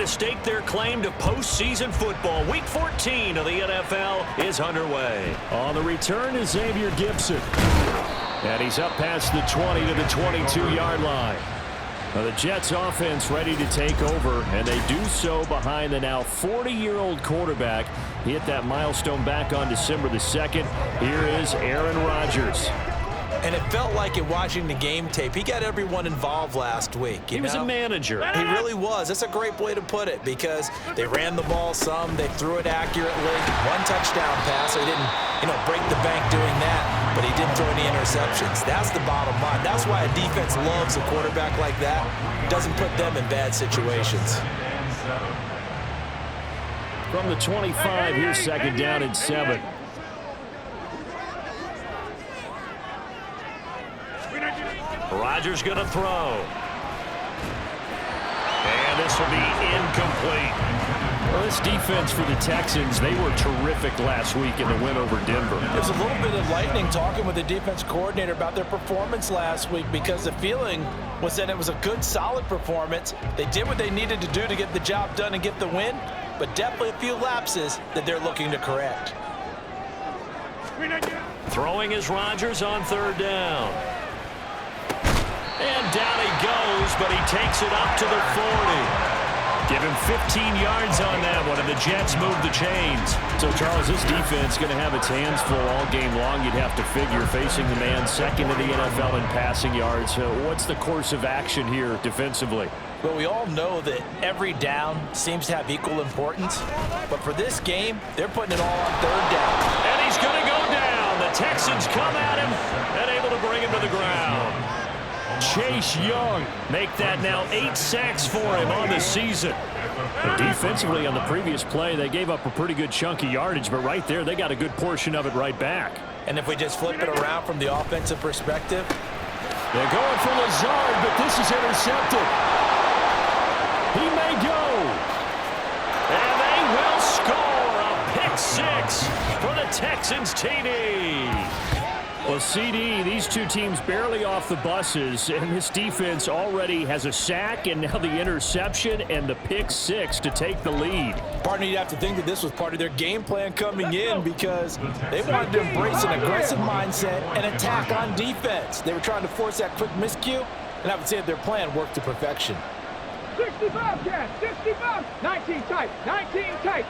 to stake their claim to postseason football. Week 14 of the NFL is underway. On the return is Xavier Gibson. And he's up past the 20 to the 22-yard line. Now the Jets offense ready to take over, and they do so behind the now 40-year-old quarterback. He hit that milestone back on December the 2nd. Here is Aaron Rodgers. And it felt like in watching the game tape, he got everyone involved last week. He was a manager. He really was. That's a great way to put it because they ran the ball some, they threw it accurately. One touchdown pass. They didn't, break the bank doing that, but he didn't throw any interceptions. That's the bottom line. That's why a defense loves a quarterback like that. Doesn't put them in bad situations. From the 25, here's second down and 7. Rodgers going to throw. And this will be incomplete. Well, this defense for the Texans, they were terrific last week in the win over Denver. There's a little bit of lightning talking with the defense coordinator about their performance last week because the feeling was that it was a good, solid performance. They did what they needed to do to get the job done and get the win, but definitely a few lapses that they're looking to correct. Throwing is Rodgers on third down. And down he goes, but he takes it up to the 40. Give him 15 yards on that one, and the Jets move the chains. So, Charles, this defense is going to have its hands full all game long, you'd have to figure, facing the man second in the NFL in passing yards. What's the course of action here defensively? Well, we all know that every down seems to have equal importance. But for this game, they're putting it all on third down. And he's going to go down. The Texans come at him and able to bring him to the ground. Chase Young make that now 8 sacks for him on the season. But defensively on the previous play, they gave up a pretty good chunk of yardage, but right there, they got a good portion of it right back. And if we just flip it around from the offensive perspective, they're going for Lazard, but this is intercepted. He may go. And they will score a pick six for the Texans TD. Well, CD, these two teams barely off the buses, and this defense already has a sack and now the interception and the pick six to take the lead. Partner, you'd have to think that this was part of their game plan coming in because they wanted to embrace an aggressive mindset and attack on defense. They were trying to force that quick miscue, and I would say that their plan worked to perfection. 65, Cat, 65, 19 tight, 19 tight.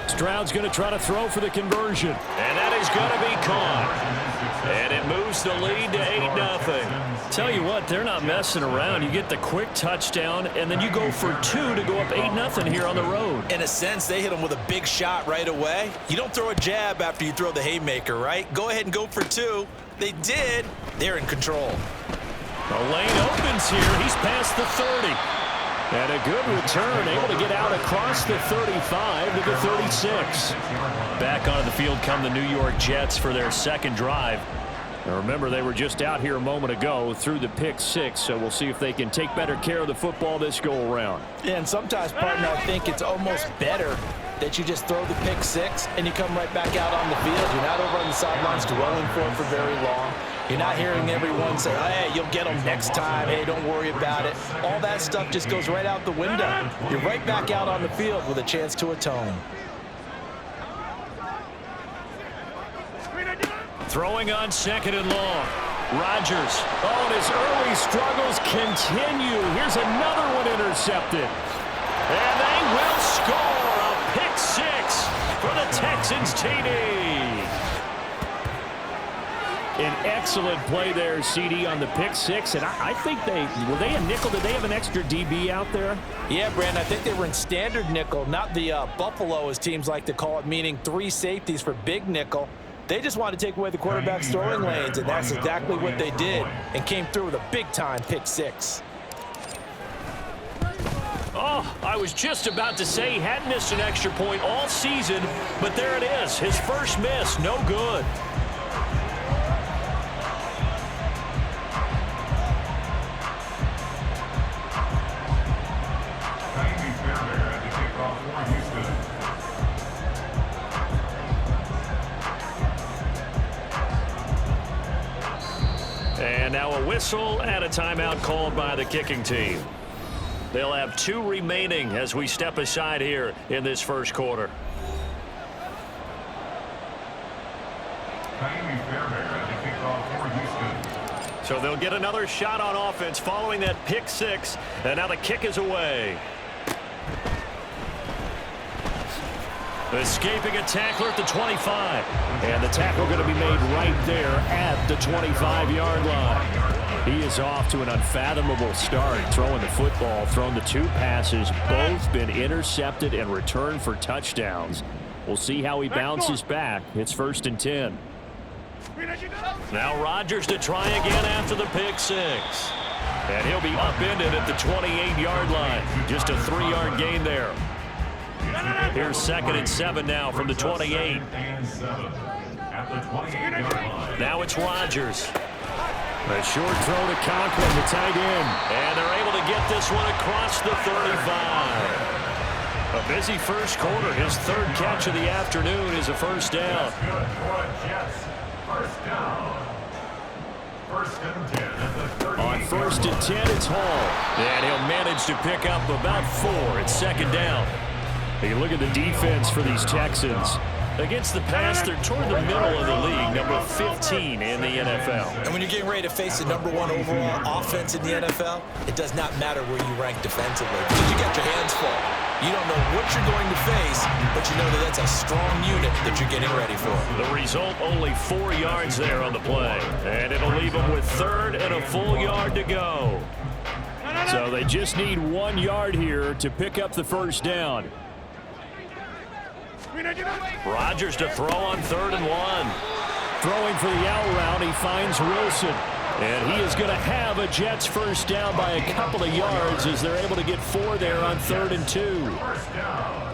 Stroud's going to try to throw for the conversion. And that is going to be caught. And it moves the lead to 8-0. Tell you what, they're not messing around. You get the quick touchdown, and then you go for 2 to go up 8-0 here on the road. In a sense, they hit them with a big shot right away. You don't throw a jab after you throw the haymaker, right? Go ahead and go for 2. They did. They're in control. The lane opens here. He's past the 30. And a good return, able to get out across the 35 to the 36. Back onto the field come the New York Jets for their second drive. Now remember, they were just out here a moment ago through the pick six, so we'll see if they can take better care of the football this go-around. Yeah, and sometimes, partner, I think it's almost better that you just throw the pick six and you come right back out on the field. You're not over on the sidelines dwelling for very long. You're not hearing everyone say, hey, you'll get them next time. Hey, don't worry about it. All that stuff just goes right out the window. You're right back out on the field with a chance to atone. Throwing on second and long. Rodgers. Oh, and his early struggles continue. Here's another one intercepted. And they will score a pick six for the Texans TD. An excellent play there, CD, on the pick six. And I think were they a nickel? Did they have an extra DB out there? Yeah, Brandon, I think they were in standard nickel, not the Buffalo, as teams like to call it, meaning 3 safeties for big nickel. They just wanted to take away the quarterback's throwing lanes, and that's exactly what they did, and came through with a big-time pick six. Oh, I was just about to say he hadn't missed an extra point all season, but there it is. His first miss, no good. And now a whistle and a timeout called by the kicking team. They'll have 2 remaining as we step aside here in this first quarter. So they'll get another shot on offense following that pick 6, and now the kick is away. Escaping a tackler at the 25. And the tackle going to be made right there at the 25-yard line. He is off to an unfathomable start throwing the football, thrown the 2 passes, both been intercepted and returned for touchdowns. We'll see how he bounces back. It's 1st and 10. Now Rodgers to try again after the pick 6. And he'll be upended at the 28-yard line. Just a 3-yard gain there. Here's 2nd and 7 now from the 28. Now it's Rodgers. A short throw to Conklin, the tight end. And they're able to get this one across the 35. A busy first quarter. His 3rd catch of the afternoon is a first down. On 1st and 10, it's Hall. And he'll manage to pick up about 4. It's 2nd down. You look at the defense for these Texans. Against the pass, they're toward the middle of the league, number 15 in the NFL. And when you're getting ready to face the number 1 overall offense in the NFL, it does not matter where you rank defensively because you got your hands full. You don't know what you're going to face, but you know that that's a strong unit that you're getting ready for. The result, only 4 yards there on the play. And it'll leave them with 3rd and a full yard to go. So they just need 1 yard here to pick up the first down. Rodgers to throw on 3rd and 1. Throwing for the out route, he finds Wilson. And he is going to have a Jets first down by a couple of yards as they're able to get 4 there on 3rd and 2. First down.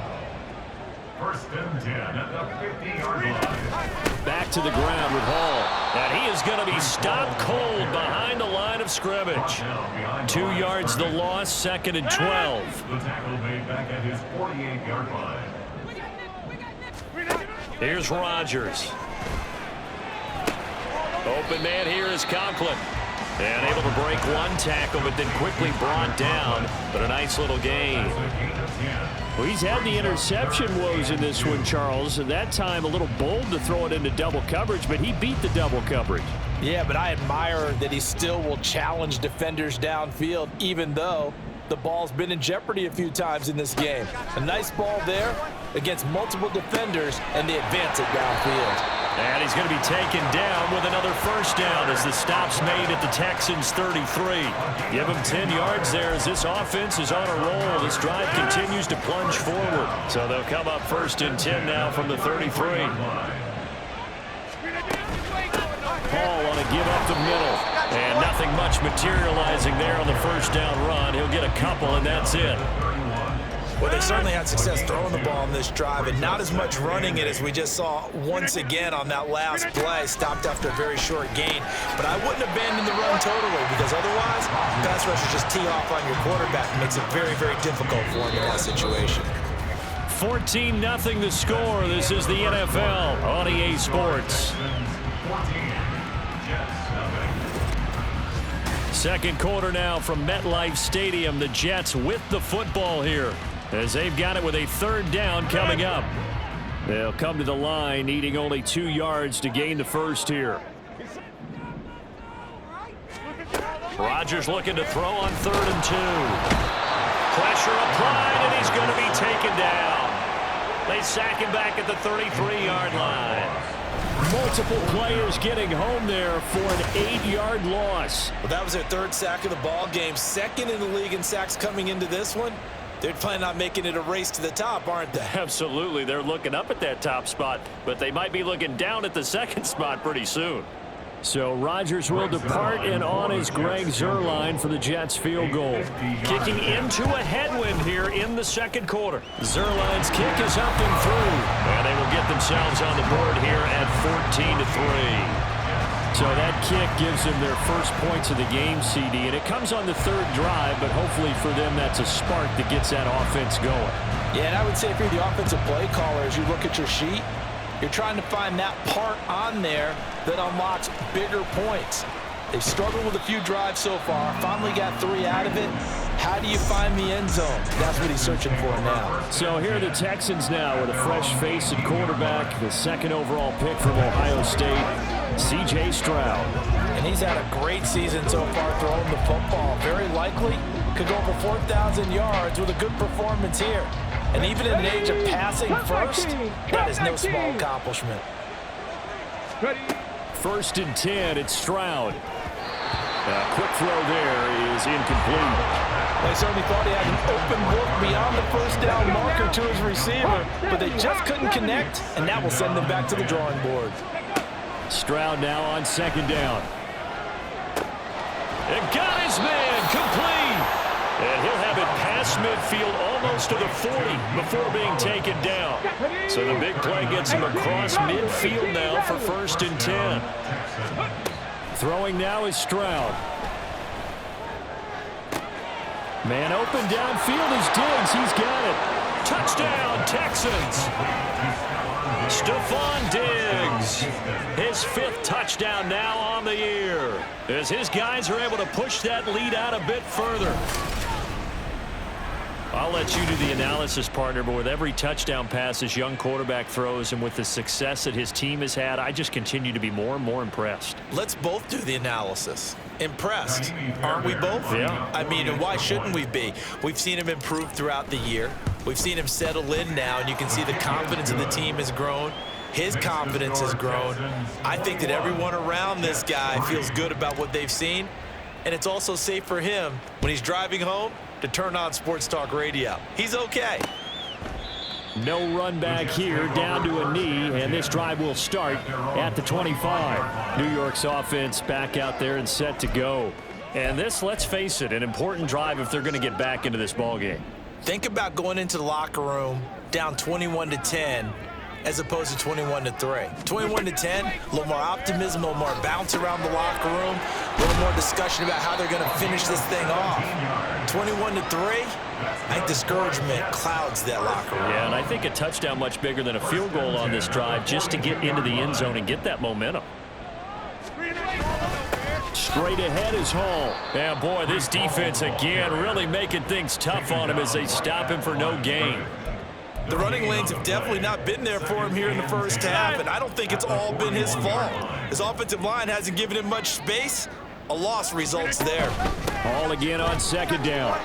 1st and 10 at the 50-yard line. Back to the ground with Hall. And he is going to be stopped cold behind the line of scrimmage. 2 yards the loss, 2nd and 12. The tackle made back at his 48-yard line. Here's Rodgers. Open man here is Conklin. And able to break 1 tackle, but then quickly brought down. But a nice little gain. Well, he's had the interception woes in this one, Charles. And that time a little bold to throw it into double coverage, but he beat the double coverage. Yeah, but I admire that he still will challenge defenders downfield, even though the ball's been in jeopardy a few times in this game. A nice ball there against multiple defenders, and they advance it downfield. And he's going to be taken down with another first down as the stop's made at the Texans' 33. Give him 10 yards there as this offense is on a roll. This drive continues to plunge forward. So they'll come up 1st and 10 now from the 33. Paul on a give up the middle. And nothing much materializing there on the first down run. He'll get a couple, and that's it. Well, they certainly had success throwing the ball on this drive, and not as much running it as we just saw once again on that last play. Stopped after a very short gain. But I wouldn't abandon the run totally, because otherwise, pass rushers just tee off on your quarterback and makes it very, very difficult for him in that situation. 14-0 the score. This is the NFL on EA Sports. 2nd quarter now from MetLife Stadium. The Jets with the football here as they've got it with a 3rd down coming up. They'll come to the line needing only 2 yards to gain the first here. Rodgers looking to throw on 3rd and 2. Pressure applied, and he's going to be taken down. They sack him back at the 33-yard line. Multiple players getting home there for an 8-yard loss. Well, that was their 3rd sack of the ball game. 2nd in the league in sacks coming into this one. They're planning on making it a race to the top, aren't they? Absolutely. They're looking up at that top spot, but they might be looking down at the 2nd spot pretty soon. So Rodgers will depart, and on is Greg Zuerlein for the Jets field goal. Kicking into a headwind here in the 2nd quarter. Zuerlein's kick is up and through, and they will get themselves on the board here at 14-3. So that kick gives them their first points of the game, CD, and it comes on the 3rd drive, but hopefully for them that's a spark that gets that offense going. Yeah, and I would say if you're the offensive play caller, as you look at your sheet, you're trying to find that part on there that unlocks bigger points. They've struggled with a few drives so far, finally got 3 out of it. How do you find the end zone? That's what he's searching for now. So here are the Texans now with a fresh face at quarterback, the second overall pick from Ohio State, C.J. Stroud. And he's had a great season so far throwing the football. Very likely could go for 4,000 yards with a good performance here. And even in an age of passing first, that is no small accomplishment. First and 10, it's Stroud. Quick throw there is incomplete. They certainly thought he had an open look beyond the first down marker to his receiver, but they just couldn't connect, and that will send them back to the drawing board. Stroud now on second down. And got his man complete. And he'll have it past midfield almost to the 40 before being taken down. So the big play gets him across midfield now for first and 10. Throwing now is Stroud. Man open downfield is Diggs. He's got it. Touchdown, Texans. Stephon Diggs. His 5th touchdown now on the year, as his guys are able to push that lead out a bit further. I'll let you do the analysis, partner, but with every touchdown pass this young quarterback throws and with the success that his team has had, I just continue to be more and more impressed. Let's both do the analysis. Impressed, aren't we both? Yeah. I mean, and why shouldn't we be? We've seen him improve throughout the year. We've seen him settle in now, and you can see the confidence of the team has grown. His confidence has grown. I think that everyone around this guy feels good about what they've seen, and it's also safe for him when he's driving home to turn on Sports Talk Radio. He's okay. No run back here, down to a knee, and this drive will start at the 25. New York's offense back out there and set to go. And this, let's face it, an important drive if they're going to get back into this ballgame. Think about going into the locker room down 21-10 as opposed to 21-3. 21-10, a little more optimism, a little more bounce around the locker room, a little more discussion about how they're going to finish this thing off. 21-3, I think discouragement clouds that locker room. Yeah, and I think a touchdown much bigger than a field goal on this drive just to get into the end zone and get that momentum. Straight ahead is Hall. And boy, this defense again really making things tough on him as they stop him for no gain. The running lanes have definitely not been there for him here in the first half, and I don't think it's all been his fault. His offensive line hasn't given him much space. A loss results there. Hall again on second down.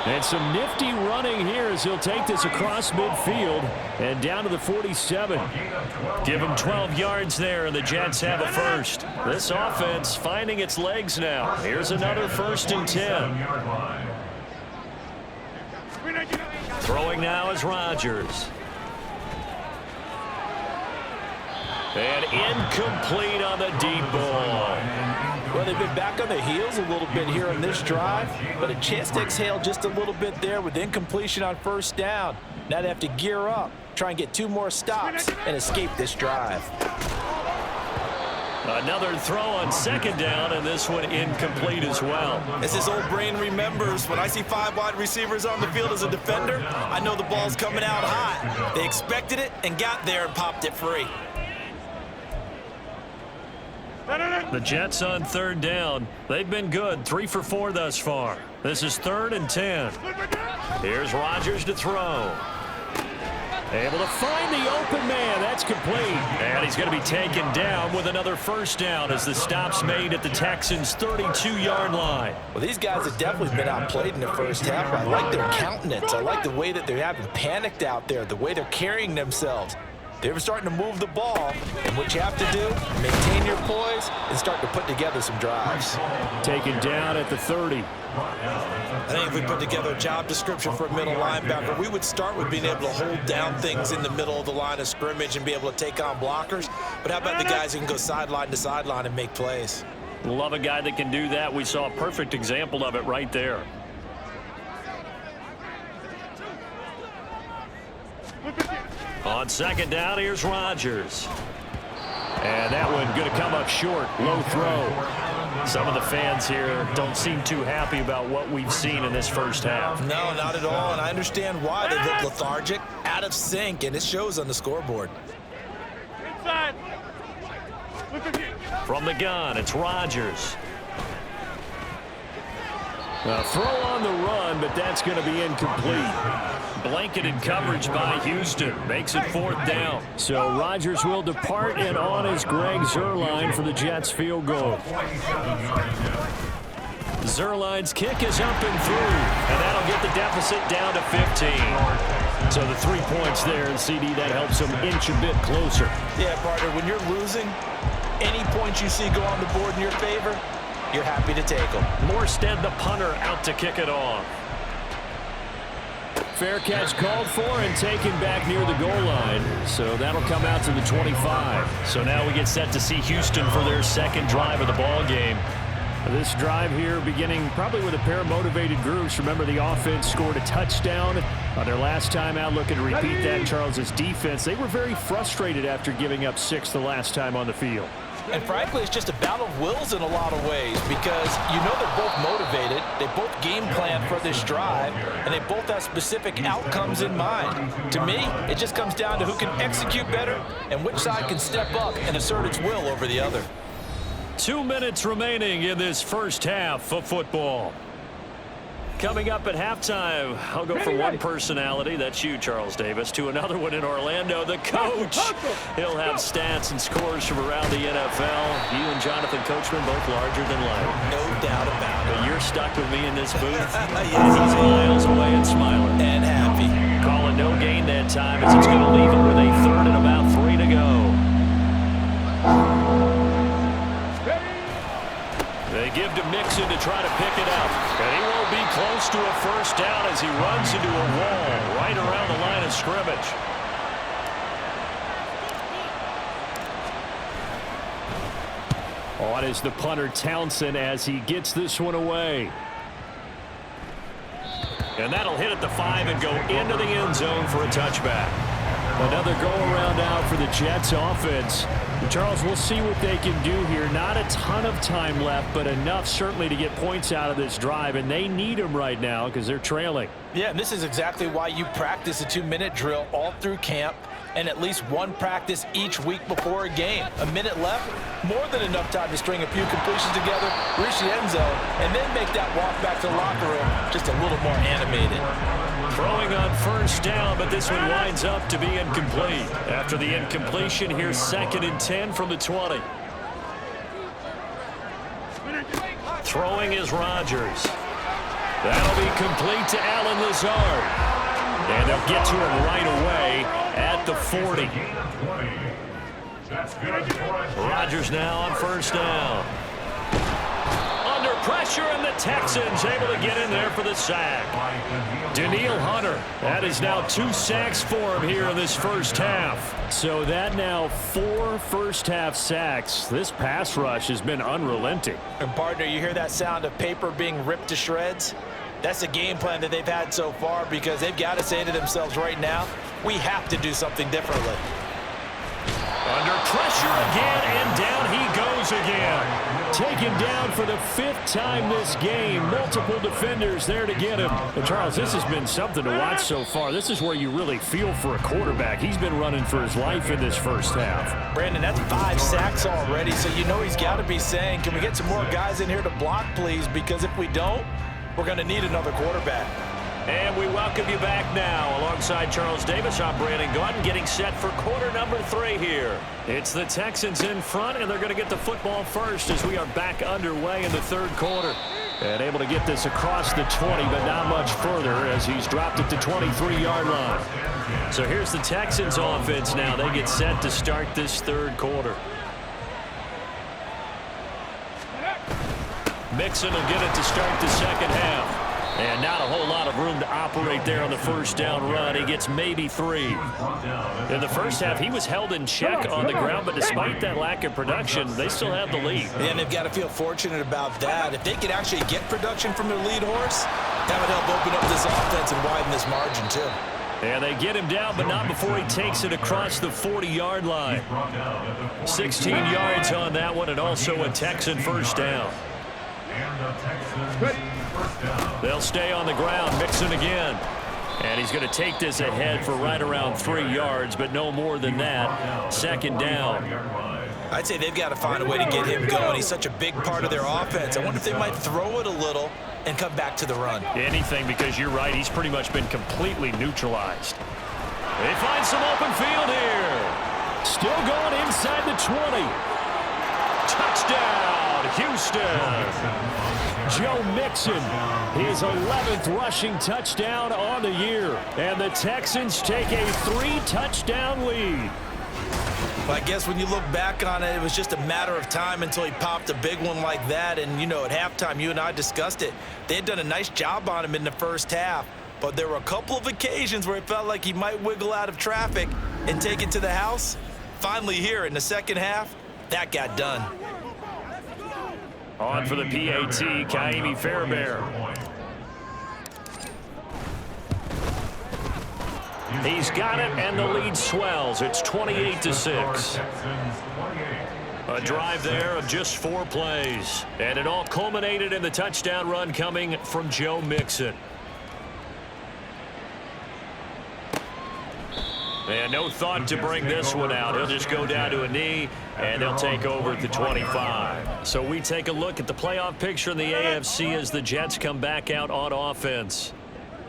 And some nifty running here as he'll take this across midfield and down to the 47. Give him 12 yards there, and the Jets have a first. This offense finding its legs now. Here's another first and 10. Throwing now is Rodgers. And incomplete on the deep ball. Well, they've been back on their heels a little bit here on this drive, but a chance to exhale just a little bit there with incompletion on first down. Now they have to gear up, try and get 2 more stops, and escape this drive. Another throw on second down, and this one incomplete as well. As his old brain remembers, when I see 5 wide receivers on the field as a defender, I know the ball's coming out hot. They expected it and got there and popped it free. The Jets on third down. They've been good, 3 for 4 thus far. This is 3rd and 10. Here's Rodgers to throw. Able to find the open man. That's complete. And he's going to be taken down with another first down as the stop's made at the Texans' 32-yard line. Well, these guys have definitely been outplayed in the first half. I like their countenance. I like the way that they haven't panicked out there, the way they're carrying themselves. They're starting to move the ball, and what you have to do, maintain your poise and start to put together some drives. Taken down at the 30. I think if we put together a job description for a middle linebacker, we would start with being able to hold down things in the middle of the line of scrimmage and be able to take on blockers. But how about the guys who can go sideline to sideline and make plays? Love a guy that can do that. We saw a perfect example of it right there. On second down, here's Rodgers. And that one going to come up short. Low throw. Some of the fans here don't seem too happy about what we've seen in this first half. No, not at all. And I understand why. They look lethargic, out of sync, and it shows on the scoreboard. Inside. From the gun, it's Rodgers. Throw on the run, but that's going to be incomplete. Blanketed coverage by Houston. Makes it 4th down. So Rodgers will depart, and on is Greg Zuerlein for the Jets field goal. Zuerlein's kick is up and through, and that'll get the deficit down to 15. So the 3 points there, and CD, that helps them inch a bit closer. Yeah, partner, when you're losing, any points you see go on the board in your favor, you're happy to take them. Morstead, the punter, out to kick it off. Fair catch called for and taken back near the goal line. So that'll come out to the 25. So now we get set to see Houston for their second drive of the ball game. This drive here beginning probably with a pair of motivated groups. Remember, the offense scored a touchdown on their last time out. Looking to repeat that. Charles's defense, they were very frustrated after giving up 6 the last time on the field. And frankly, it's just a battle of wills in a lot of ways because you know they're both motivated, they both game plan for this drive, and they both have specific outcomes in mind. To me, it just comes down to who can execute better and which side can step up and assert its will over the other. 2 minutes remaining in this first half of football. Coming up at halftime, I'll go for one personality, that's you, Charles Davis, to another one in Orlando, the coach. He'll have stats and scores from around the NFL. You and Jonathan Coachman both larger than life. No doubt about it. But you're stuck with me in this booth. Yeah, he's miles away and smiling. And happy. Calling no gain that time as it's going to leave him with a 3rd and about 3 to go. They give to Mixon to try to pick it up. And he won't be close to a first down as he runs into a wall right around the line of scrimmage. On is the punter Townsend as he gets this one away. And that'll hit at the 5 and go into the end zone for a touchback. Another go-around out for the Jets offense. Charles, we'll see what they can do here. Not a ton of time left, but enough certainly to get points out of this drive, and they need them right now because they're trailing. Yeah, and this is exactly why you practice a 2-minute drill all through camp and at least one practice each week before a game. A minute left, more than enough time to string a few completions together, reach the end zone, and then make that walk back to the locker room just a little more animated. Throwing on first down, but this one winds up to be incomplete. After the incompletion, here's 2nd and 10 from the 20. Throwing is Rodgers. That'll be complete to Allen Lazard. And they'll get to him right away at the 40. Rodgers now on first down. Under pressure, and the Texans able to get in there for the sack. Danielle Hunter, that is now 2 sacks for him here in this first half. So that now 4 first-half sacks. This pass rush has been unrelenting. And partner, you hear that sound of paper being ripped to shreds? That's a game plan that they've had so far because they've got to say to themselves right now, we have to do something differently. Under pressure again, and down he goes again. Taken down for the 5th time this game. Multiple defenders there to get him. But Charles, this has been something to watch so far. This is where you really feel for a quarterback. He's been running for his life in this first half. Brandon, that's 5 sacks already, so you know he's got to be saying, can we get some more guys in here to block, please? Because if we don't, we're going to need another quarterback. And we welcome you back now. Alongside Charles Davis, I'm Brandon Gaudin, getting set for quarter number 3 here. It's the Texans in front, and they're going to get the football first as we are back underway in the 3rd quarter. And able to get this across the 20, but not much further as he's dropped at the 23-yard line. So here's the Texans offense now. They get set to start this 3rd quarter. Mixon will get it to start the second half. And not a whole lot of room to operate there on the first down run. He gets maybe 3. In the first half, he was held in check on the ground, but despite that lack of production, they still have the lead. And they've got to feel fortunate about that. If they could actually get production from their lead horse, that would help open up this offense and widen this margin, too. And they get him down, but not before he takes it across the 40-yard line. 16 yards on that one, and also a Texan first down. They'll stay on the ground. Mixon again. And he's going to take this ahead for right around 3 yards, but no more than that. Second down. I'd say they've got to find a way to get him going. He's such a big part of their offense. I wonder if they might throw it a little and come back to the run. Anything, because you're right. He's pretty much been completely neutralized. They find some open field here. Still going inside the 20. Touchdown, Houston. Joe Mixon, his 11th rushing touchdown on the year. And the Texans take a 3-touchdown lead. Well, I guess when you look back on it, it was just a matter of time until he popped a big one like that. And, you know, at halftime, you and I discussed it. They had done a nice job on him in the first half. But there were a couple of occasions where it felt like he might wiggle out of traffic and take it to the house. Finally here in the second half, that got done. On for the PAT, Kaimi Fairbairn. He's got it, and the lead swells. It's 28-6. A drive there of just 4 plays. And it all culminated in the touchdown run coming from Joe Mixon. And no thought to bring this one out. He'll just go down to a knee, and they'll take over at the 25. So we take a look at the playoff picture in the AFC as the Jets come back out on offense.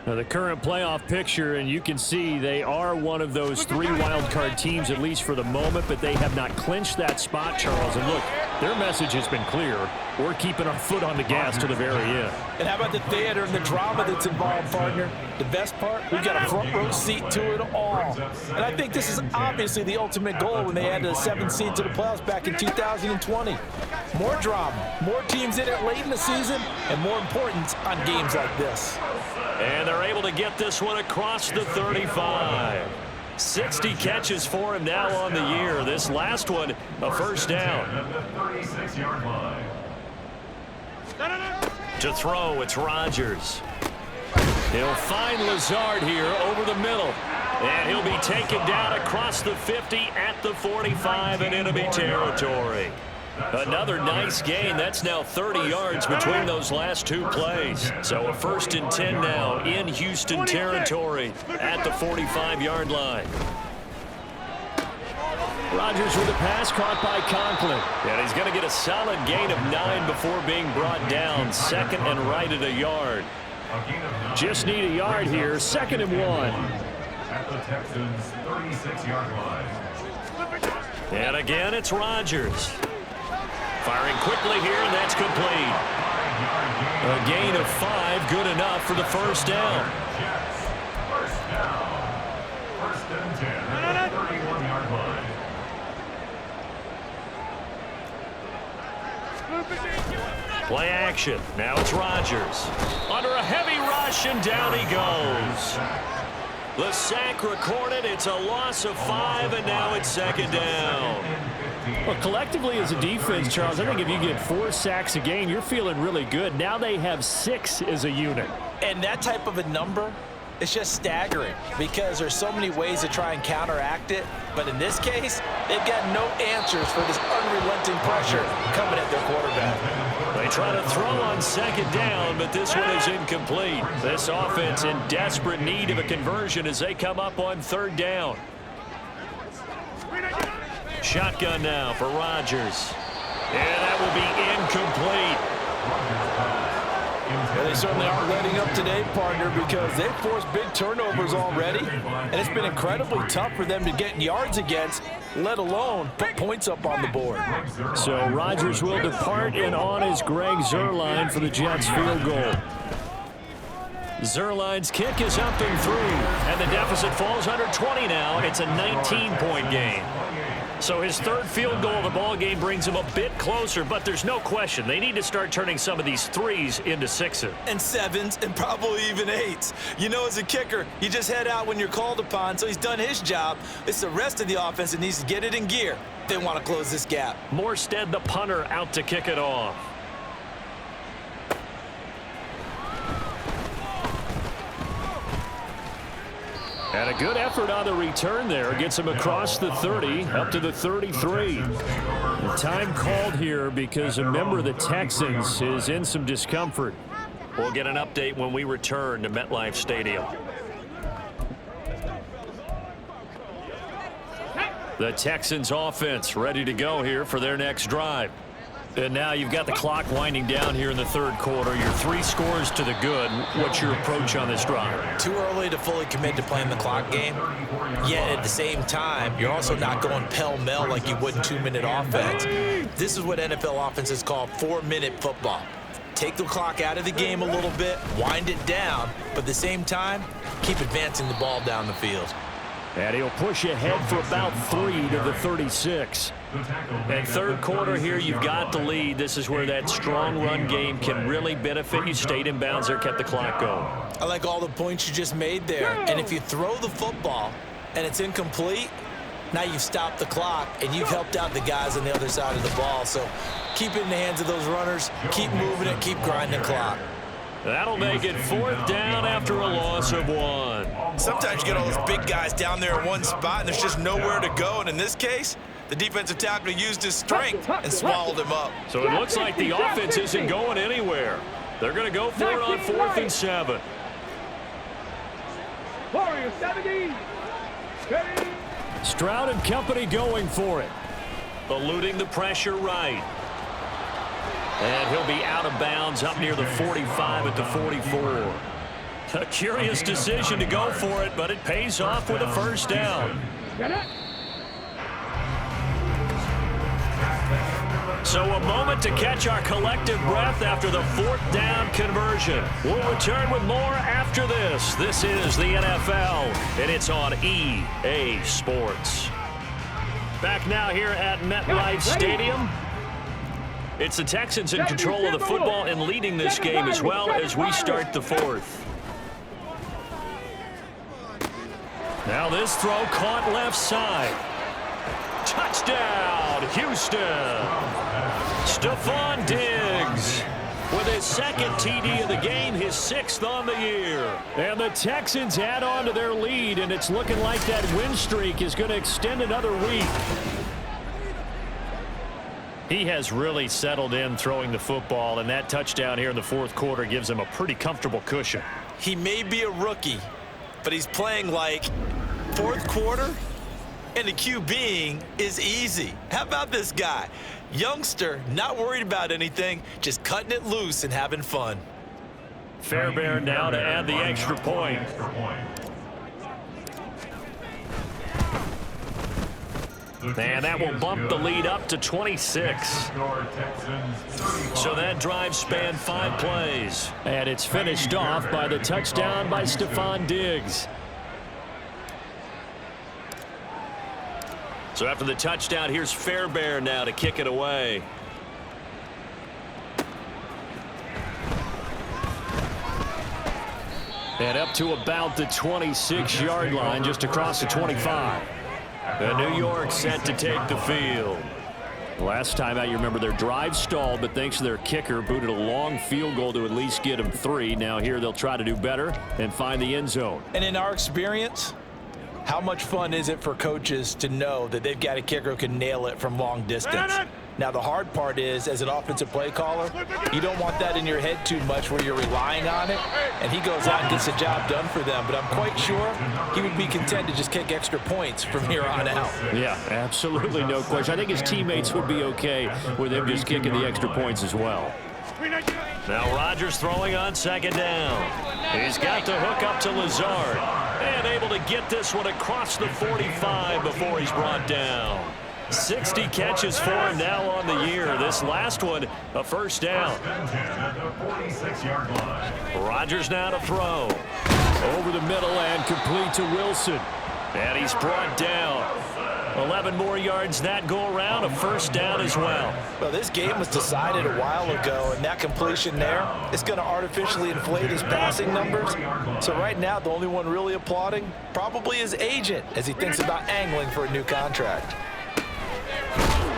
Now the current playoff picture, and you can see they are one of those 3 wild card teams, at least for the moment, but they have not clinched that spot, Charles. And look, their message has been clear. We're keeping our foot on the gas to the very end. And how about the theater and the drama that's involved, partner? The best part, we've got a front row seat to it all. And I think this is obviously the ultimate goal when they added a 7th seed to the playoffs back in 2020. More drama, more teams in it late in the season, and more importance on games like this. And they're able to get this one across the 35. 60 catches for him now on the year. This last one, a first down. To throw, it's Rodgers. He'll find Lazard here over the middle. And he'll be taken down across the 50 at the 45 and enemy territory. Another nice gain. That's now 30 yards between those last 2 plays. So a 1st and 10 now in Houston territory at the 45-yard line. Rodgers with a pass caught by Conklin. And he's going to get a solid gain of 9 before being brought down. 2nd and right at a yard. Just need a yard here. 2nd and 1. At the Texans' 36-yard line. And again, it's Rodgers. Firing quickly here, and that's complete. A gain of 5, good enough for the first down. First down. 1st and 10 at the 31-yard line. Play action. Now it's Rodgers. Under a heavy rush, and down he goes. The sack recorded. It's a loss of 5, and now it's 2nd down. Well, collectively as a defense, Charles, I think if you get 4 sacks a game, you're feeling really good. Now they have 6 as a unit. And that type of a number, it's just staggering because there's so many ways to try and counteract it. But in this case, they've got no answers for this unrelenting pressure coming at their quarterback. They try to throw on 2nd down, but this one is incomplete. This offense in desperate need of a conversion as they come up on 3rd down. Shotgun now for Rodgers. And that will be incomplete. Yeah, they certainly aren't letting up today, partner, because they've forced big turnovers already. And it's been incredibly tough for them to get yards against, let alone put points up on the board. So Rodgers will depart, and on is Greg Zuerlein for the Jets field goal. Zuerlein's kick is up and through, and the deficit falls under 20 now. It's a 19-point game. So his 3rd field goal of the ball game brings him a bit closer, but there's no question they need to start turning some of these 3s into 6s. And 7s, and probably even 8s. You know, as a kicker, you just head out when you're called upon, so he's done his job. It's the rest of the offense that needs to get it in gear. They want to close this gap. Morstead, the punter, out to kick it off. And a good effort on the return there. Gets him across the 30, up to the 33. The time called here because a member of the Texans is in some discomfort. We'll get an update when we return to MetLife Stadium. The Texans offense ready to go here for their next drive. And now you've got the clock winding down here in the third quarter. You're 3 scores to the good. What's your approach on this drive? Too early to fully commit to playing the clock game. Yet at the same time, you're also not going pell-mell like you would in 2-minute offense. This is what NFL offenses call 4-minute football. Take the clock out of the game a little bit, wind it down, but at the same time, keep advancing the ball down the field. And he'll push ahead for about 3 to the 36. And third quarter here, you've got the lead. This is where that strong run game can really benefit you. Stayed in bounds there, kept the clock going. I like all the points you just made there. And if you throw the football and it's incomplete, now you've stopped the clock and you've helped out the guys on the other side of the ball. So keep it in the hands of those runners. Keep moving it. Keep grinding the clock. That'll make it 4th down after a loss of 1. Sometimes you get all those big guys down there in one spot and there's just nowhere to go. And in this case, the defensive tackle used his strength and swallowed him up. So it looks like the offense isn't going anywhere. They're going to go for it on 4th and 7. Warriors 70. Ready. Stroud and company going for it. Eluding the pressure right. And he'll be out of bounds up near the 45 at the 44. A curious decision to go for it, but it pays off with a first down. Get it. So a moment to catch our collective breath after the 4th down conversion. We'll return with more after this. This is the NFL, and it's on EA Sports. Back now here at MetLife Stadium. It's the Texans in control of the football and leading this game as well as we start the 4th. Now this throw caught left side. Touchdown, Houston. Stephon Diggs with his 2nd TD of the game, his 6th on the year. And the Texans add on to their lead, and it's looking like that win streak is going to extend another week. He has really settled in throwing the football, and that touchdown here in the 4th quarter gives him a pretty comfortable cushion. He may be a rookie, but he's playing like 4th quarter, and the QBing is easy. How about this guy? Youngster, not worried about anything, just cutting it loose and having fun. Fairbairn now to add the extra point. And that will bump the lead up to 26. So that drive spanned 5 plays. And it's finished off by the touchdown by Stephon Diggs. So after the touchdown, here's Fairbairn now to kick it away. And up to about the 26-yard line, just across the 25. And New York set to take the field. Last time out, you remember their drive stalled, but thanks to their kicker, booted a long field goal to at least get them 3. Now here they'll try to do better and find the end zone. And in our experience, how much fun is it for coaches to know that they've got a kicker who can nail it from long distance? Now, the hard part is, as an offensive play caller, you don't want that in your head too much where you're relying on it, and he goes out and gets the job done for them. But I'm quite sure he would be content to just kick extra points from here on out. Yeah, absolutely no question. I think his teammates would be okay with him just kicking the extra points as well. Now Rodgers throwing on 2nd down. He's got the hook up to Lazard. And able to get this one across the 45 before he's brought down. 60 catches for him now on the year. This last one, a first down. Rodgers now to throw. Over the middle and complete to Wilson. And he's brought down. 11 more yards that go around, a first down as well. Well, this game was decided a while ago, and that completion there is going to artificially inflate his passing numbers. So right now, the only one really applauding probably his agent as he thinks about angling for a new contract.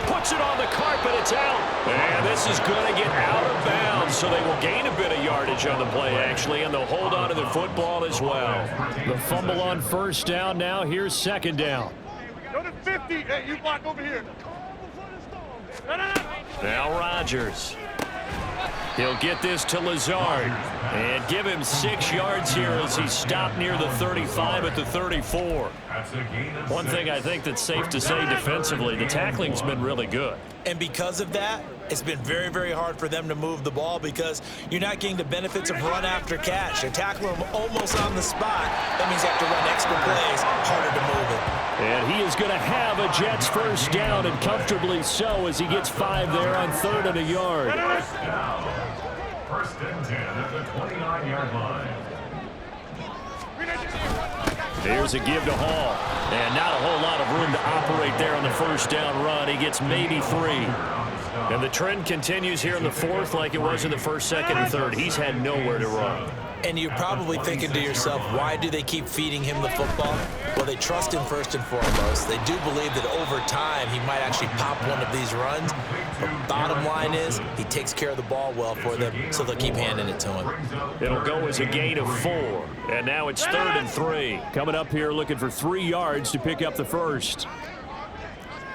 Puts it on the carpet, it's out. And this is going to get out of bounds, so they will gain a bit of yardage on the play, actually, and they'll hold on to the football as well. The fumble on first down now. Here's 2nd down. Go to 50. Hey, you block over here. Now Rodgers. He'll get this to Lazard and give him 6 yards here as he's stopped near the 35 at the 34. One thing I think that's safe to say defensively, the tackling's been really good. And because of that, It's been very, very hard for them to move the ball because you're not getting the benefits of run after catch. They're tackling them almost on the spot. That means you have to run extra plays, harder to move it. And he is going to have a Jets first down, and comfortably so, as he gets 5 there on 3rd and a yard. First and 10 at the 29-yard line. Here's a give to Hall. And not a whole lot of room to operate there on the first down run. He gets maybe 3. And the trend continues here in the 4th like it was in the 1st, 2nd, and 3rd. He's had nowhere to run. And you're probably thinking to yourself, why do they keep feeding him the football? Well, they trust him first and foremost. They do believe that over time he might actually pop one of these runs. But bottom line is he takes care of the ball well for them, so they'll keep handing it to him. It'll go as a gain of 4. And now it's 3rd and 3. Coming up here looking for 3 yards to pick up the first.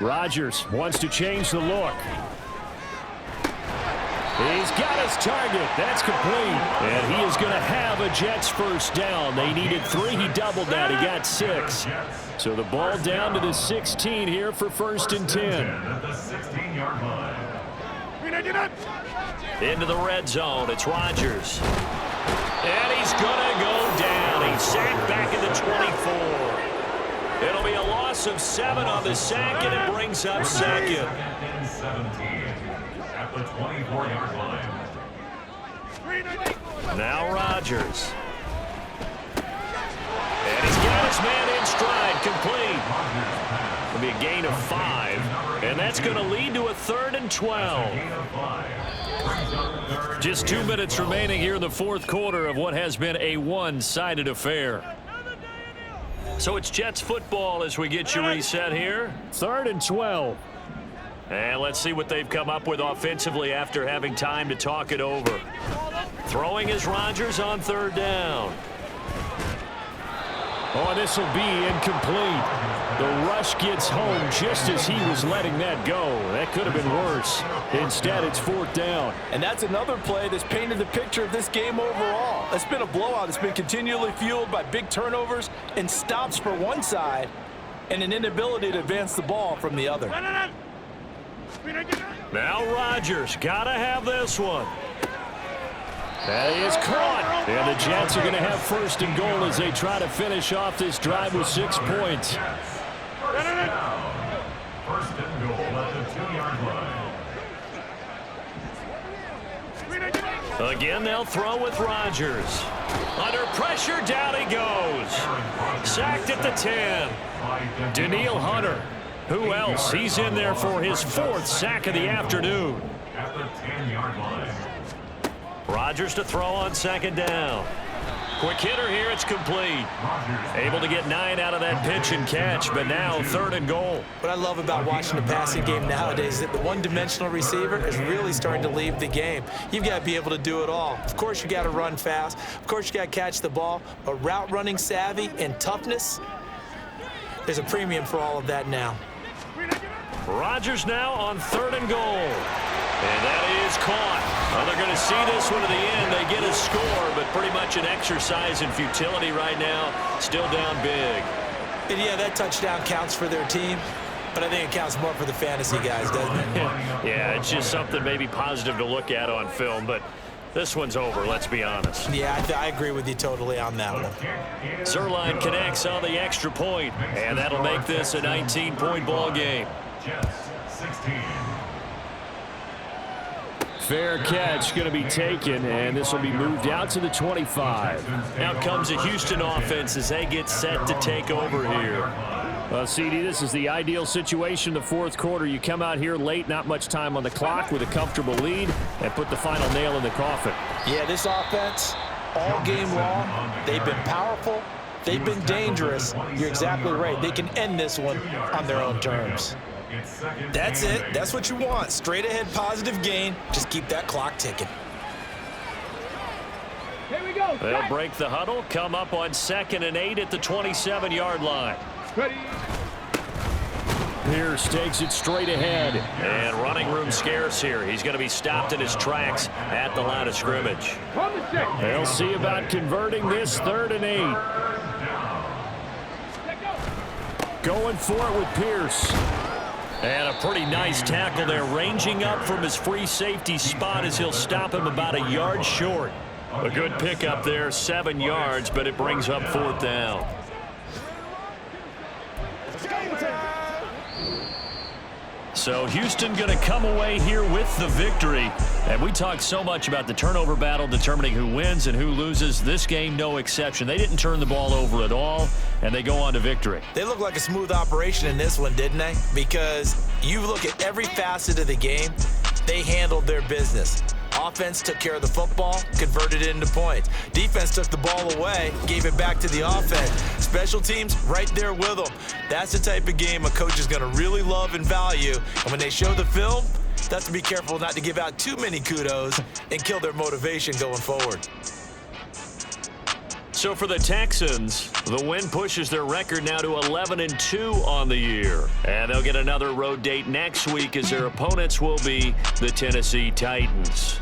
Rodgers wants to change the look. He's got his target. That's complete. And he is going to have a Jets first down. They needed 3. He doubled that. He got 6. So the ball down to the 16 here for 1st and 10. At the 16-yard line. Into the red zone. It's Rodgers. And he's going to go down. He's sacked back at the 24. It'll be a loss of 7 on the sack, and it brings up 2nd. And 17 at the 24-yard line. Now Rodgers. And he's got his man in stride, complete. It'll be a gain of 5, and that's going to lead to a 3rd and 12. Just 2 minutes remaining here in the 4th quarter of what has been a one-sided affair. So it's Jets football as we get you reset here. 3rd and 12. And let's see what they've come up with offensively after having time to talk it over. Throwing is Rodgers on 3rd down. Oh, this will be incomplete. The rush gets home just as he was letting that go. That could have been worse. Instead, it's 4th down. And that's another play that's painted the picture of this game overall. It's been a blowout. It's been continually fueled by big turnovers and stops for one side and an inability to advance the ball from the other. Now Rodgers, gotta have this one. That is caught. And the Jets are going to have 1st and goal as they try to finish off this drive with 6 points. First and goal at the 2-yard line. Again, they'll throw with Rodgers. Under pressure, down he goes. Sacked at the 10. Danielle Hunter. Who else? He's in there for his 4th sack of the afternoon. At the 10-yard line. Rodgers to throw on 2nd down. Quick hitter here, it's complete. Able to get 9 out of that pitch and catch, but now 3rd and goal. What I love about watching the passing game nowadays is that the one-dimensional receiver is really starting to leave the game. You've got to be able to do it all. Of course, you got to run fast. Of course, you got to catch the ball. But route running savvy and toughness, there's a premium for all of that now. Rodgers now on 3rd and goal. And that is caught. Well, they're going to see this one to the end. They get a score, but pretty much an exercise in futility right now. Still down big. And yeah, that touchdown counts for their team, but I think it counts more for the fantasy guys, doesn't it? Yeah, it's just something maybe positive to look at on film, but this one's over, let's be honest. Yeah, I agree with you totally on that one. Zerline connects on the extra point, and that'll make this a 19-point ball game. Jets 16. Fair catch going to be taken, and this will be moved out to the 25. Out comes a Houston offense as they get set to take over here. CD, this is the ideal situation in the 4th quarter. You come out here late, not much time on the clock with a comfortable lead, and put the final nail in the coffin. Yeah, this offense, all game long, they've been powerful, they've been dangerous. You're exactly right. They can end this one on their own terms. That's it. That's what you want. Straight ahead positive gain. Just keep that clock ticking. Here we go. They'll break the huddle, come up on 2nd and 8 at the 27-yard line. Ready. Pierce takes it straight ahead. And running room scarce here. He's going to be stopped in his tracks at the line of scrimmage. On the 6. They'll see about converting this 3rd and 8. Going for it with Pierce. And a pretty nice tackle there, ranging up from his free safety spot as he'll stop him about a yard short. A good pickup there, 7 yards, but it brings up 4th down. So Houston going to come away here with the victory. And we talked so much about the turnover battle determining who wins and who loses. This game, no exception. They didn't turn the ball over at all, and they go on to victory. They look like a smooth operation in this one, didn't they? Because you look at every facet of the game, they handled their business. Offense took care of the football, converted it into points. Defense took the ball away, gave it back to the offense. Special teams, right there with them. That's the type of game a coach is going to really love and value. And when they show the film, that's to be careful not to give out too many kudos and kill their motivation going forward. So for the Texans, the win pushes their record now to 11-2 on the year. And they'll get another road date next week as their opponents will be the Tennessee Titans.